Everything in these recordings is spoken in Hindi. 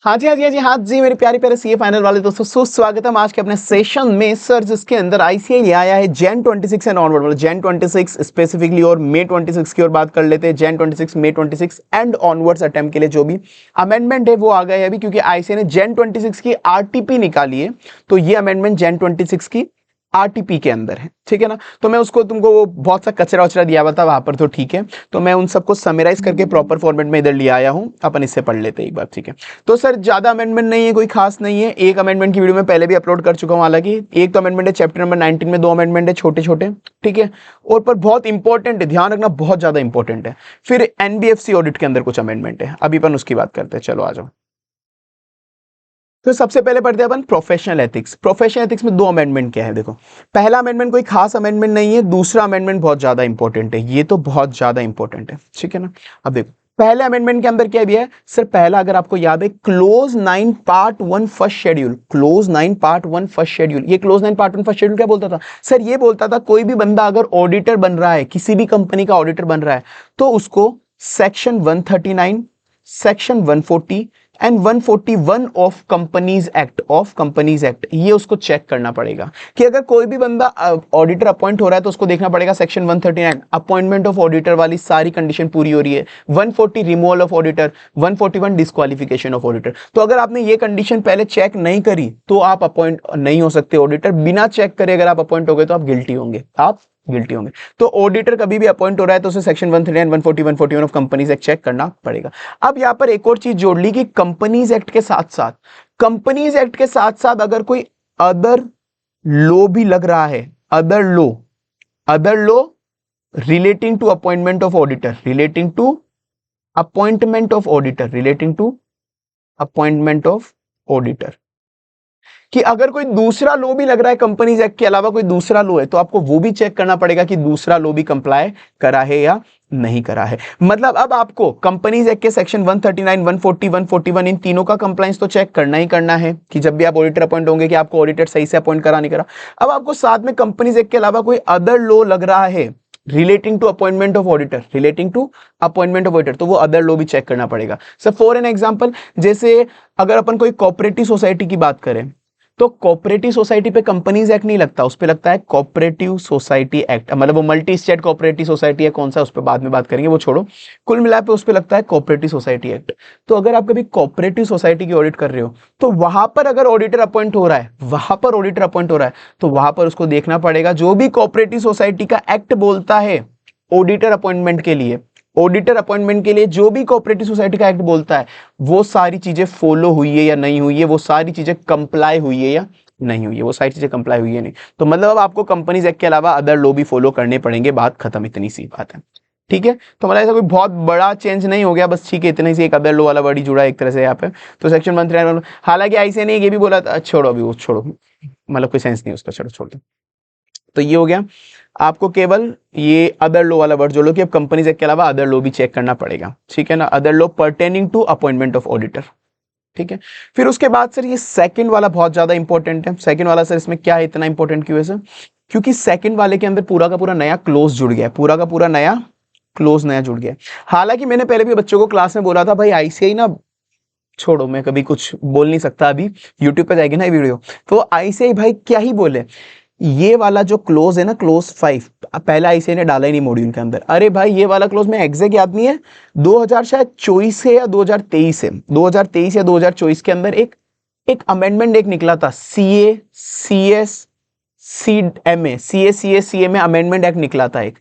हाँ जी, हाँ जी, हाँ जी, हाँ जी, मेरे प्यारे प्यारे सीए फाइनल वाले दोस्तों, सुस्वागतम आज के अपने सेशन में। सर जिसके अंदर आईसीआई ले आया है जैन 26 एंड ऑनवर्ड, मतलब जैन 26 स्पेसिफिकली और मे 26 की और बात कर लेते हैं। जैन 26, मे 26 एंड ऑनवर्ड्स अटेम्प्ट के लिए जो भी अमेंडमेंट है वो आ गए अभी, क्योंकि आईसीआई ने जैन 26 की आरटीपी निकाली है, तो ये अमेंडमेंट जैन 26 की आरटीपी के अंदर है, ठीक है ना। तो मैं उसको तुमको वो बहुत सा कचरा वचरा दिया हुआ था वहां पर, तो ठीक है, तो मैं उन सबको समराइज करके प्रॉपर फॉर्मेट में इधर ले आया हूं, अपन इससे पढ़ लेते हैं एक बार, ठीक है। तो सर ज्यादा अमेंडमेंट नहीं है, कोई खास नहीं है। एक अमेंडमेंट की वीडियो मैं पहले भी अपलोड कर चुका हूं, हालांकि एक तो अमेंडमेंट है चैप्टर नंबर 19 में, 2 अमेंडमेंट है छोटे छोटे, ठीक है। और पर बहुत इंपॉर्टेंट है, ध्यान रखना, बहुत ज्यादा इंपॉर्टेंट है। फिर एनबीएफसी ऑडिट के अंदर कुछ अमेंडमेंट है, अभी अपन उसकी बात करते हैं, चलो आ जाओ। तो सबसे पहले पढ़ते हैं अपन प्रोफेशनल एथिक्स। प्रोफेशनल एथिक्स में 2 अमेंडमेंट क्या है, देखो। पहला अमेंडमेंट कोई खास अमेंडमेंट नहीं है, दूसरा अमेंडमेंट बहुत ज्यादा इंपॉर्टेंट है, ये तो बहुत ज्यादा इंपॉर्टेंट है, ठीक है ना। अब देखो पहले अमेंडमेंट के अंदर क्या भी है सर, पहला अगर आपको याद है, close 9 part 1 first schedule, close 9 part 1 first schedule. ये क्लोज 9 पार्ट 1 फर्स्ट शेड्यूल क्या बोलता था सर? ये बोलता था कोई भी बंदा अगर ऑडिटर बन रहा है, किसी भी कंपनी का ऑडिटर बन रहा है, तो उसको section 139, section 140 and 141 of companies act ये उसको चेक करना पड़ेगा कि अगर कोई भी बंदा ऑडिटर अपॉइंट हो रहा है तो उसको देखना पड़ेगा सेक्शन 139 अपॉइंटमेंट ऑफ ऑडिटर वाली सारी कंडीशन पूरी हो रही है, 140 removal of auditor, 141 disqualification of auditor. तो अगर आपने ये कंडीशन पहले चेक नहीं करी तो आप अपॉइंट नहीं हो सकते ऑडिटर। बिना चेक करे अगर आप अपॉइंट हो गए तो आप गिल्टी होंगे, आप गिल्टी होंगे। तो ऑडिटर कभी भी अपॉइंट हो रहा है तो उसे section 139, 140, 141 of companies act check करना पड़ेगा। अब यहां पर एक और चीज जोड़ ली कि कंपनीज एक्ट के साथ साथ, कंपनीज एक्ट के साथ साथ अगर कोई अदर लॉ भी लग रहा है, other law relating to appointment of auditor, relating to appointment of auditor, relating to appointment of auditor, कि अगर कोई दूसरा लॉ भी लग रहा है कंपनीज एक्ट के अलावा, कोई दूसरा लॉ है, तो आपको वो भी चेक करना पड़ेगा कि दूसरा लॉ भी कंप्लाई करा है या नहीं करा है। मतलब अब आपको कंपनीज एक्ट के सेक्शन 139, 140, 141 इन तीनों का कंप्लायंस तो चेक करना ही करना है कि जब भी आप ऑडिटर अपॉइंट होंगे कि आपको ऑडिटर सही से अपॉइंट करा नहीं करा। अब आपको साथ में कंपनीज एक्ट के अलावा कोई अदर लॉ लग रहा है relating to appointment of auditor, relating to appointment of auditor, तो वो अदर लॉ भी चेक करना पड़ेगा। सर फॉर एन एग्जांपल, जैसे अगर अपन कोई कोऑपरेटिव सोसाइटी की बात करें, तो कोऑपरेटिव सोसाइटी पे कंपनीज एक्ट नहीं लगता, उस पे लगता है कोऑपरेटिव सोसाइटी एक्ट, मतलब वो मल्टी स्टेट कोऑपरेटिव सोसाइटी है कौन सा, उस पे बाद में बात करेंगे, वो छोड़ो। कुल मिला पे उस पे लगता है कोऑपरेटिव सोसाइटी एक्ट। तो अगर आप कभी कोऑपरेटिव सोसाइटी की ऑडिट कर रहे हो तो वहां पर अगर ऑडिटर अपॉइंट हो रहा है, वहां पर ऑडिटर अपॉइंट हो रहा है, तो वहां पर उसको देखना पड़ेगा जो भी कोऑपरेटिव सोसाइटी का एक्ट बोलता है ऑडिटर अपॉइंटमेंट के लिए, ऑडिटर अपॉइंटमेंट के लिए जो भी कोऑपरेटिव सोसाइटी का एक्ट बोलता है वो सारी चीजें फॉलो हुई है या नहीं हुई है, वो सारी चीजें कंप्लाई हुई है या नहीं हुई है, वो सारी चीजें कंप्लाई हुई है नहीं, तो मतलब अब आपको कंपनीज एक्ट के अलावा अदर लॉ भी फॉलो करने पड़ेंगे, बात खत्म, इतनी सी बात है, ठीक है। तो मतलब ऐसा कोई बहुत बड़ा चेंज नहीं हो गया, बस ठीक है, इतने ही से एक अदर लॉ वाला वर्ड ही जुड़ा है एक तरह से यहाँ पे। तो सेक्शन 139, हालांकि आईसीआई ने ये भी बोला था, छोड़ो अभी वो छोड़ो, मतलब कोई सेंस नहीं उसका, छोड़ो छोड़ दो। तो ये हो गया, आपको केवल ये अदर लॉ वाला वर्ड जोड़ लो कि अब कंपनीज एक्ट के अलावा अदर लॉ भी चेक करना पड़ेगा, ठीक है ना। Other law pertaining to appointment of auditor, ठीक है। फिर उसके बाद सर ये सेकंड वाला बहुत ज्यादा इंपॉर्टेंट है। सेकंड वाला सर इसमें क्या है, इतना इंपॉर्टेंट क्यों है सर? क्योंकि सेकंड वाले के अंदर पूरा का पूरा नया क्लोज जुड़ गया है, पूरा का पूरा नया क्लोज नया जुड़ गया है। हालांकि मैंने पहले भी बच्चों को क्लास में बोला था भाई आईसीआई ना, छोड़ो मैं कभी कुछ बोल नहीं सकता, अभी यूट्यूब पे जाएगी ना ये वीडियो, तो आईसीआई भाई क्या ही बोले, ये वाला जो क्लोज है ना, क्लोज 5, पहला आईसीआई ने डाला ही नहीं मॉड्यूल के अंदर। अरे भाई ये वाला क्लोज में एग्जैक्ट याद नहीं है, 2000 शायद 24 है या 2023 है, 2023 या 2024 के अंदर एक अमेंडमेंट एक निकला था, CA CS CMA, CA CS CMA amendment act निकला था एक,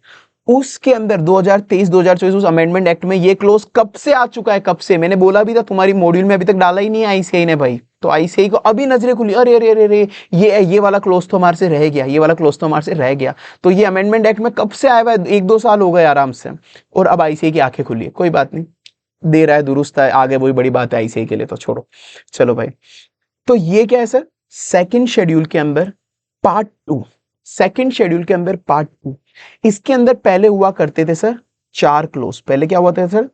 उसके अंदर 2023 2024 उस अमेंडमेंट एक्ट में ये क्लोज कब से आ चुका है, कब से, मैंने बोला भी था तुम्हारी मॉड्यूल में अभी तक डाला ही नहीं है आईसीआई ने भाई। तो आईसीआई को अभी नजरें खुली, अरे अरे अरे अरे ये वाला क्लोज तो हमारे से रह गया, ये वाला क्लोज तो हमारे से रह गया। तो ये अमेंडमेंट एक्ट में कब से आया हुआ है, 1-2 साल हो गए आराम से, और अब आईसीआई की आंखें खुली है, कोई बात नहीं, दे रहा है दुरुस्त है, आगे वही बड़ी बात है आईसीआई के लिए, तो छोड़ो, चलो भाई। तो ये क्या है सर, सेकंड शेड्यूल के अंदर पार्ट 2, सेकंड शेड्यूल के अंदर पार्ट 2, इसके अंदर पहले हुआ करते थे सर 4 क्लोज, पहले क्या हुआ था सर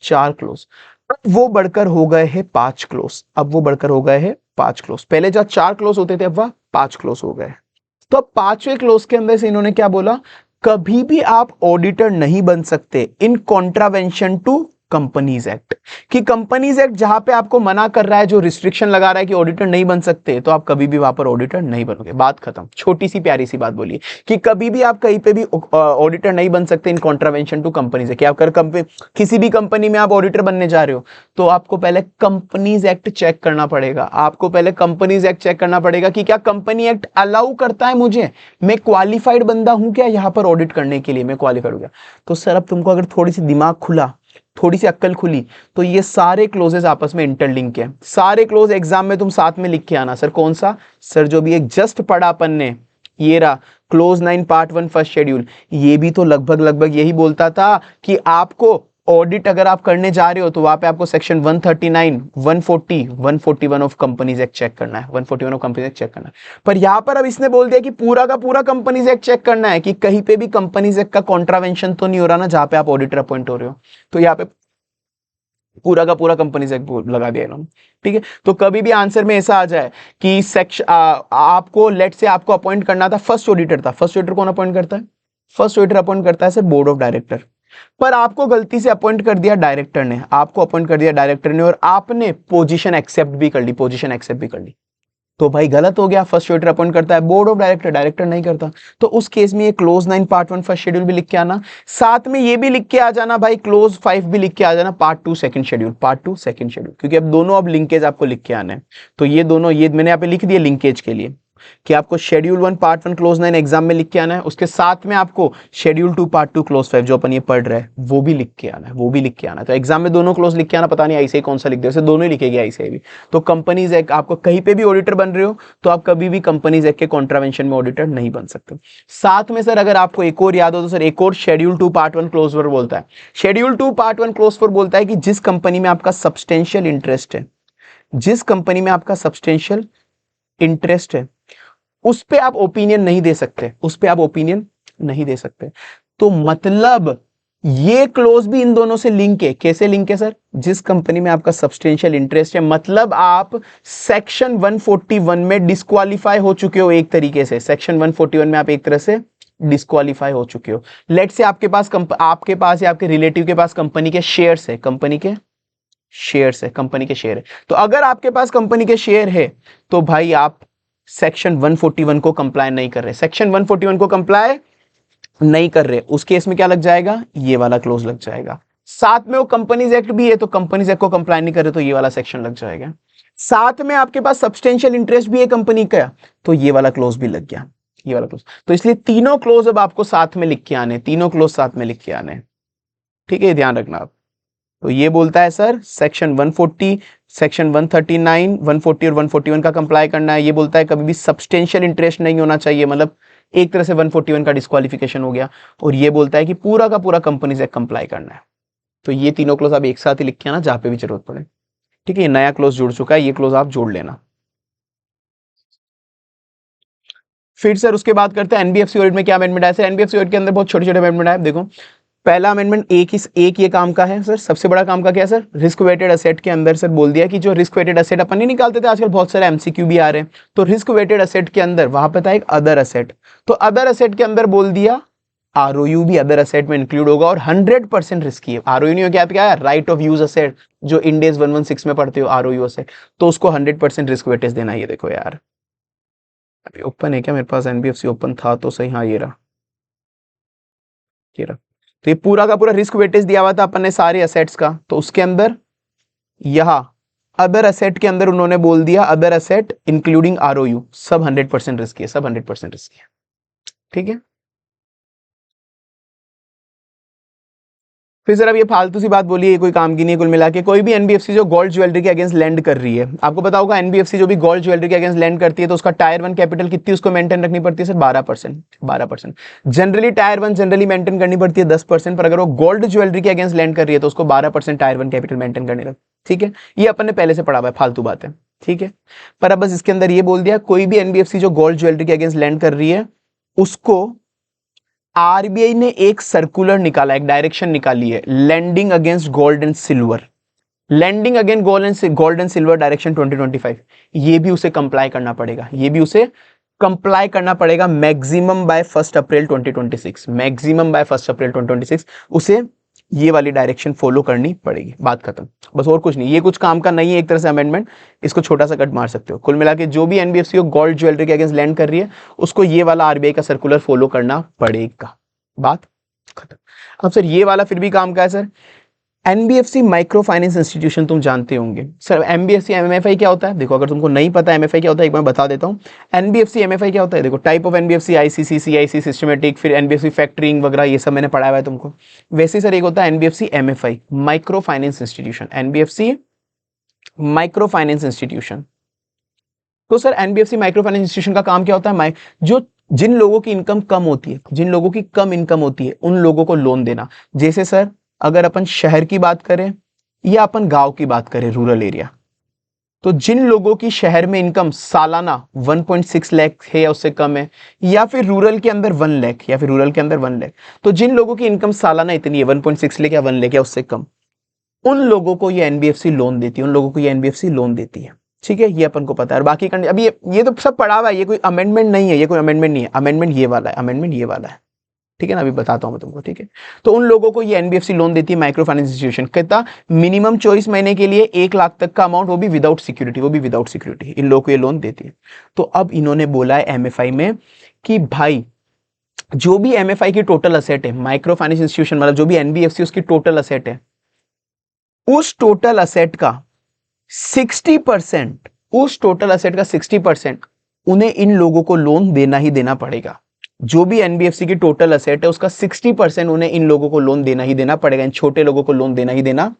4 क्लोज, अब वो बढ़कर हो गए हैं 5 क्लोज, अब वो बढ़कर हो गए हैं 5 क्लोज, पहले जब 4 क्लोज होते थे अब वह 5 क्लोज हो गए। तो अब 5वें क्लोज के अंदर से इन्होंने क्या बोला, कभी भी आप ऑडिटर नहीं बन सकते in contravention to companies act, कि कंपनीज एक्ट जहां पे आपको मना कर रहा है, जो रिस्ट्रिक्शन लगा रहा है कि ऑडिटर नहीं बन सकते, तो आप कभी भी वहां पर ऑडिटर नहीं बनोगे। बात खत्म। छोटी सी प्यारी सी बात बोलिए कि कभी भी आप कहीं पे भी ऑडिटर नहीं बन सकते in contravention to companies act. आप कर किसी भी कंपनी में आप ऑडिटर बनने जा रहे हो तो आपको पहले कंपनीज एक्ट चेक करना पड़ेगा। आपको पहले कंपनीज एक्ट चेक करना पड़ेगा कि क्या कंपनी एक्ट अलाउ करता है मुझे, मैं क्वालिफाइड बंदा हूं क्या यहां पर ऑडिट करने के लिए, मैं क्वालिफाइड हो गया। तो सर अब तुमको अगर थोड़ी सी दिमाग खुला, थोड़ी सी अक्ल खुली, तो ये सारे क्लोजेस आपस में इंटरलिंक है। सारे क्लोज एग्जाम में तुम साथ में लिख के आना। सर कौन सा? सर जो भी एक जस्ट पढ़ा अपन ने, ये रहा क्लोज 9 पार्ट 1 फर्स्ट शेड्यूल, ये भी तो लगभग लगभग यही बोलता था कि आपको ऑडिट अगर आप करने जा रहे हो तो वहां पे आपको section 139, 140, 141 of companies act check करना है, 141 ऑफ कंपनीज एक्ट चेक करना है। पर यहां पर अब इसने बोल दिया कि पूरा का पूरा कंपनीज एक्ट चेक करना है, कि कहीं पे भी कंपनीज एक्ट का कॉन्ट्रावेंशन तो नहीं हो रहा ना जहां पे आप ऑडिटर अपॉइंट हो रहे हो। तो यहाँ पे पूरा का पूरा कंपनीज एक्ट लगा दिया इन्होंने। ठीक है, तो कभी भी आंसर में ऐसा आ जाए कि सेक्शन आपको लेट से आपको अपॉइंट करना था, फर्स्ट ऑडिटर था। फर्स्ट ऑडिटर कौन अपॉइंट करता है? फर्स्ट ऑडिटर अपॉइंट करता है सर बोर्ड ऑफ डायरेक्टर। पर आपको गलती से अपॉइंट कर दिया डायरेक्टर ने, आपको अपॉइंट कर दिया डायरेक्टर ने, और आपने पोजीशन एक्सेप्ट भी कर ली, पोजीशन एक्सेप्ट भी कर ली, तो भाई गलत हो गया। फर्स्ट ऑडिटर अपॉइंट करता है बोर्ड ऑफ डायरेक्टर, डायरेक्टर नहीं करता। तो उस केस में ये क्लोज 9 पार्ट 1 फर्स्ट शेड्यूल भी लिख के आना, साथ में ये भी लिख के आ जाना भाई, क्लोज 5 भी लिख के आ जाना, part 2 second schedule, part 2 second schedule, क्योंकि अब दोनों अब लिंकेज आपको लिख के आने हैं। तो ये दोनों, ये मैंने यहाँ पे लिख दिया लिंकेज के लिए कि आपको शेड्यूल 1 पार्ट 1 क्लोज 9 एग्जाम में लिख के आना है, उसके साथ में आपको शेड्यूल 2 पार्ट 2 क्लोज 5 जो अपन ये पढ़ रहे हैं वो भी लिख के आना है, वो भी लिख के आना है। तो एग्जाम में दोनों क्लोज लिख के आना, पता नहीं ऐसे ही कौन सा लिख दे, वैसे दोनों ही लिखेगी ऐसे भी। तो कंपनीज एक्ट, आपको कहीं पे भी ऑडिटर बन रहे हो तो आप कभी भी कंपनीज एक्ट के कॉन्ट्रावेंशन में ऑडिटर नहीं बन सकते। साथ में सर अगर आपको एक और याद हो तो सर एक और शेड्यूल 2 पार्ट 1 क्लोज 4 बोलता है, शेड्यूल 2 पार्ट 1 क्लोज 4 बोलता है कि जिस कंपनी में आपका सब्सटेंशियल इंटरेस्ट है, जिस कंपनी में आपका सब्सटेंशियल इंटरेस्ट है, उस पे आप ओपिनियन नहीं दे सकते, उस पे आप ओपिनियन नहीं दे सकते। तो मतलब ये क्लोज भी इन दोनों से लिंक है। कैसे लिंक है सर? जिस कंपनी में आपका सब्सटेंशियल इंटरेस्ट है, मतलब आप सेक्शन 141 में डिस्क्वालीफाई हो चुके हो एक तरीके से। सेक्शन 141 में आप एक तरह से डिस्क्वालीफाई हो चुके हो। लेट से आपके पास या आपके रिलेटिव के पास कंपनी के शेयर्स है, कंपनी के शेयर्स है, कंपनी के शेयर है। तो अगर आपके पास कंपनी के शेयर है तो भाई आप सेक्शन 141 को कंप्लाई नहीं कर रहे, सेक्शन 141 को कंप्लाई नहीं कर रहे, उस केस में क्या लग जाएगा? ये वाला क्लोज लग जाएगा। साथ में वो कंपनीज एक्ट भी है तो कंपनीज एक्ट को कंप्लाई नहीं कर रहे तो ये वाला सेक्शन लग जाएगा। साथ में आपके पास सब्सटेंशियल इंटरेस्ट भी है कंपनी का तो ये वाला क्लोज भी लग गया, ये वाला क्लोज। तो इसलिए तीनों क्लोज अब आपको साथ में लिख के आने, तीनों क्लोज साथ में लिख के आने। ठीक है, ध्यान रखना आप। तो ये बोलता है सर सेक्शन 140, सेक्शन 139, 140 और 141 का कंप्लाई करना है। ये बोलता है कभी भी सब्सटेंशियल इंटरेस्ट नहीं होना चाहिए, मतलब एक तरह से 141 का डिस्क्वालिफिकेशन हो गया। और ये बोलता है कि पूरा का पूरा कंपनी से कंप्लाई करना है। तो ये तीनों क्लोज आप एक साथ ही लिख के आना जहां पे भी जरूरत पड़े। ठीक है, ये नया क्लोज जुड़ चुका है, ये क्लोज आप जोड़ लेना। फिर सर उसके बाद करते हैं एनबीएफसी ऑडिट में क्या अमेंडमेंट आया। सर एनबीएफसी ऑडिट के अंदर बहुत छोटे छोटे अमेंडमेंट आए। देखो पहला अमेंडमेंट एक ये काम का है सर, सबसे बड़ा काम का क्या है सर? रिस्क वेटेड एसेट के अंदर सर बोल दिया कि जो रिस्क वेटेड एसेट अपन नहीं निकालते थे, आजकल बहुत सारे एमसीक्यू भी आ रहे हैं, तो रिस्क वेटेड एसेट के अंदर वहां पे था एक अदर एसेट, तो अदर एसेट के अंदर बोल दिया आरओयू भी अदर एसेट में इंक्लूड होगा और 100% रिस्की है। आरओयू नहीं हो क्या है? राइट ऑफ यूज एसेट, जो इंडेज 116 में पढ़ते हो आरओयू एसेट, तो उसको 100% रिस्क वेटेज देना। ये देखो यार, अभी ओपन है क्या मेरे पास? एनबीएफसी ओपन था तो सही, हाँ ये रहा, ये रहा। तो ये पूरा का पूरा रिस्क वेटेज दिया हुआ था अपन ने सारे एसेट्स का, तो उसके अंदर यहां अदर एसेट के अंदर उन्होंने बोल दिया अदर एसेट इंक्लूडिंग आरओयू सब 100% रिस्की है, सब 100% रिस्की है। ठीक है, फिर सर अब ये फालतू सी बात बोली है, कोई काम की नहीं है। कुल मिला के कोई भी एनबीएफसी जो गोल्ड ज्वेलरी के अगेंस्ट लैंड कर रही है, आपको पता होगा एनबीएफसी जो भी गोल्ड ज्वेलरी के अगेंस्ट लैंड करती है तो उसका टायर 1 कैपिटल कितनी उसको मेंटेन रखनी पड़ती है sir? 12%, 12%। Generally tyre 1 generally maintain करनी पड़ती है 10%, पर अगर वो गोल्ड ज्वेलरी के अगेंस्ट लैंड कर रही है तो उसको 12% टायर 1 कैपिटल मेंटेन करनी लगती। ठीक है, ये अपन ने पहले से पढ़ा हुआ है, फालतू बात है। ठीक है, पर अब बस इसके अंदर ये बोल दिया कोई भी एनबीएफसी जो गोल्ड ज्वेलरी के अगेंस्ट लैंड कर रही है उसको आरबीआई ने एक सर्कुलर निकाला, एक डायरेक्शन निकाली है, lending against gold and silver, lending against gold and silver direction 2025, ये भी उसे कंप्लाई करना पड़ेगा, ये भी उसे कंप्लाई करना पड़ेगा मैक्सिमम बाय 1 अप्रैल 2026, मैक्सिमम बाय 1 अप्रैल 2026 उसे ये वाली डायरेक्शन फॉलो करनी पड़ेगी, बात खत्म, बस और कुछ नहीं। ये कुछ काम का नहीं है एक तरह से अमेंडमेंट, इसको छोटा सा कट मार सकते हो। कुल मिला के जो भी एनबीएफसी गोल्ड ज्वेलरी के अगेंस्ट लैंड कर रही है उसको ये वाला आरबीआई का सर्कुलर फॉलो करना पड़ेगा, बात खत्म। अब सर ये वाला फिर भी काम का है sir, NBFC micro finance institution तुम जानते होंगे सर। एनबीएफसी एमएफआई क्या होता है, देखो अगर तुमको नहीं पता एमएफआई क्या होता है एक बार बता देता हूँ। एनबीएफसी एमएफआई क्या होता है, देखो type of NBFC ICC, CIC, systematic, फिर एनबीएफसी फैक्टरिंग वगैरह ये सब मैंने पढ़ाया हुआ है तुमको। वैसे सर एक होता है NBFC MFI micro finance institution, NBFC micro finance institution. तो sir NBFC micro finance institution का काम क्या होता है, जो जिन लोगों की इनकम कम होती है, जिन लोगों की कम इनकम होती है उन लोगों को लोन देना। जैसे सर अगर अपन शहर की बात करें या अपन गांव की बात करें, रूरल एरिया, तो जिन लोगों की शहर में इनकम सालाना 1.6 लाख है या उससे कम है, या फिर रूरल के अंदर 1 लाख, या फिर रूरल के अंदर 1 लाख, तो जिन लोगों की इनकम सालाना इतनी है 1.6 लाख या 1 लाख या उससे कम, उन लोगों को ये एनबीएफसी लोन देती है, उन लोगों को ये एनबीएफसी लोन देती है। ठीक है, ये अपन को पता है। और बाकी कंडीशन अभी ये तो सब पढ़ा हुआ है, ये कोई अमेंडमेंट नहीं है, ये कोई अमेंडमेंट नहीं है, अमेंडमेंट ये वाला है, अमेंडमेंट ये वाला है। ठीक है ना, अभी बताता हूं मैं तुमको। ठीक है, तो उन लोगों को ये एनबीएफसी लोन देती है माइक्रो फाइनेंस इंस्टीट्यूशन। कहता मिनिमम 24 महीने के लिए 1 लाख तक का अमाउंट, वो भी विदाउट सिक्योरिटी, वो भी विदाउट सिक्योरिटी, इन लोगों को ये लोन देती है। तो अब इन्होंने बोला है एमएफआई में कि भाई जो भी एमएफआई की टोटल असेट है, माइक्रो फाइनेंस इंस्टीट्यूशन मतलब जो भी एनबीएफसी उसकी टोटल असेट है, उस टोटल असेट का 60%, उस टोटल असेट का 60% उन्हें इन लोगों को लोन देना ही देना पड़ेगा। जो भी एनबीएफसी की टोटल असेट है उसका 60% उन्हें इन लोगों को लोन देना ही देना पड़ेगा, इन छोटे लोगों को लोन देना ही देना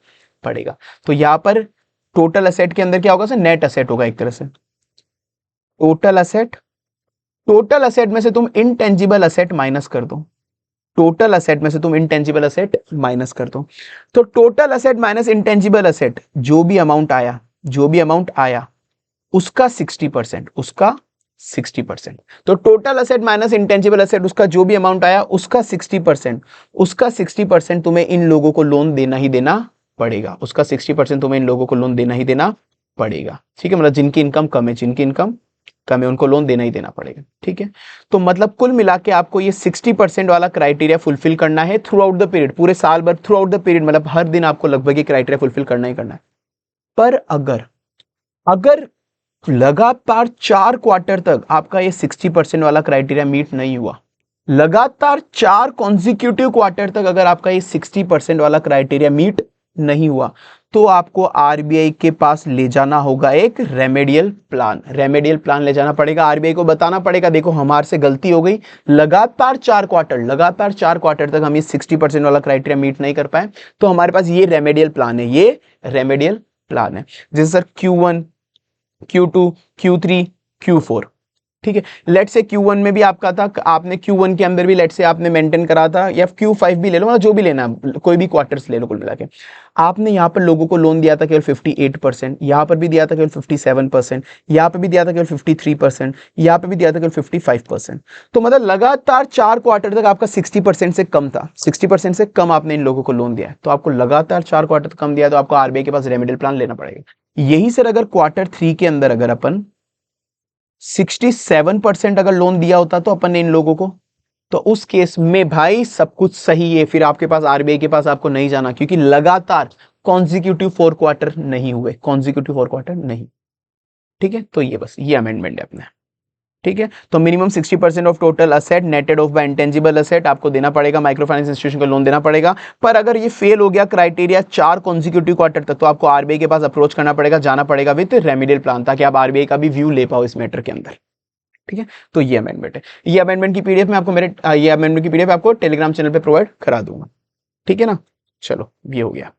पड़ेगा। तो यहां पर टोटल असेट के अंदर क्या होगा सर, नेट असेट होगा एक तरह से। टोटल असेट, टोटल असेट में से तुम इनटेंजिबल असेट माइनस कर दो, टोटल असेट में से तुम इनटेंजिबल असेट माइनस कर दो। तो total asset minus intangible asset, जो भी अमाउंट आया, जो भी अमाउंट आया उसका 60%, उसका 60%। तो total asset minus intangible asset, उसका जो भी अमाउंट आया उसका 60%, उसका 60% तुम्हें इन लोगों को लोन देना ही देना पड़ेगा, उसका 60% तुम्हें इन लोगों को लोन देना ही देना पड़ेगा। ठीक है, मतलब जिनकी इनकम कम है, जिनकी इनकम कम है उनको लोन देना ही देना पड़ेगा। ठीक है, तो मतलब कुल मिला के आपको ये 60% वाला क्राइटेरिया फुलफिल करना है थ्रू आउट द पीरियड, पूरे साल भर, थ्रू आउट द पीरियड, मतलब हर दिन आपको लगभग ये क्राइटेरिया फुलफिल करना ही करना है। पर अगर लगातार 4 क्वार्टर तक आपका ये 60% वाला क्राइटेरिया मीट नहीं हुआ, लगातार 4 कॉन्जिक्यूटिव क्वार्टर तक अगर आपका ये 60% वाला क्राइटेरिया मीट नहीं हुआ, तो आपको आरबीआई के पास ले जाना होगा एक रेमेडियल प्लान, रेमेडियल प्लान ले जाना पड़ेगा। आरबीआई को बताना पड़ेगा देखो हमारे से गलती हो गई, लगातार 4 क्वार्टर तक हम ये 60% वाला क्राइटेरिया मीट नहीं कर पाए, तो हमारे पास ये रेमेडियल प्लान है, ये रेमेडियल प्लान है। जैसे sir Q1, Q2, Q3, Q4। ठीक है, लेट से Q1 में भी आपका था, आपने Q1 के अंदर भी लेट से आपने मेंटेन करा था, या Q5 भी ले लो, मतलब जो भी लेना, कोई भी क्वार्टर्स ले लो, कुल मिला के आपने यहाँ पर लोगों को लोन दिया था केवल 58%, यहाँ पर भी दिया था केवल 57%, यहाँ पर भी दिया था केवल 53%, यहाँ पर भी दिया था केवल 55%। तो मतलब लगातार 4 क्वार्टर तक आपका 60% से कम था, 60% से कम आपने इन लोगों को लोन दिया है, तो आपको लगातार 4 क्वार्टर तक कम दिया, तो आपको आरबीआई के पास रेमेडियल प्लान लेना पड़ेगा। यही सर अगर Q3 के अंदर अगर अपन 67% अगर लोन दिया होता तो अपन ने इन लोगों को, तो उस केस में भाई सब कुछ सही है, फिर आपके पास आरबीआई के पास आपको नहीं जाना, क्योंकि लगातार कॉन्जिक्यूटिव 4 क्वार्टर नहीं हुए, कॉन्जिक्यूटिव 4 क्वार्टर नहीं। ठीक है, तो ये बस ये अमेंडमेंट है अपना। ठीक है, तो minimum 60% of total asset netted off by intangible asset आपको देना पड़ेगा, माइक्रो फाइनेंस इंस्टीट्यूशन को लोन देना पड़ेगा। पर अगर ये फेल हो गया क्राइटेरिया 4 कॉन्जिक्यूटिव क्वार्टर तक, तो आपको आरबीआई के पास अप्रोच करना पड़ेगा, जाना पड़ेगा विद रेमेडियल प्लान, ताकि आप आरबीआई का भी व्यू ले पाओ इस मैटर के अंदर। ठीक है, तो ये अमेंडमेंट है, ये अमेंडमेंट की पीडीएफ मैं आपको ये अमेंडमेंट की पीडीएफ आपको टेलीग्राम चैनल पे प्रोवाइड करा दूंगा। ठीक है ना, चलो ये हो गया।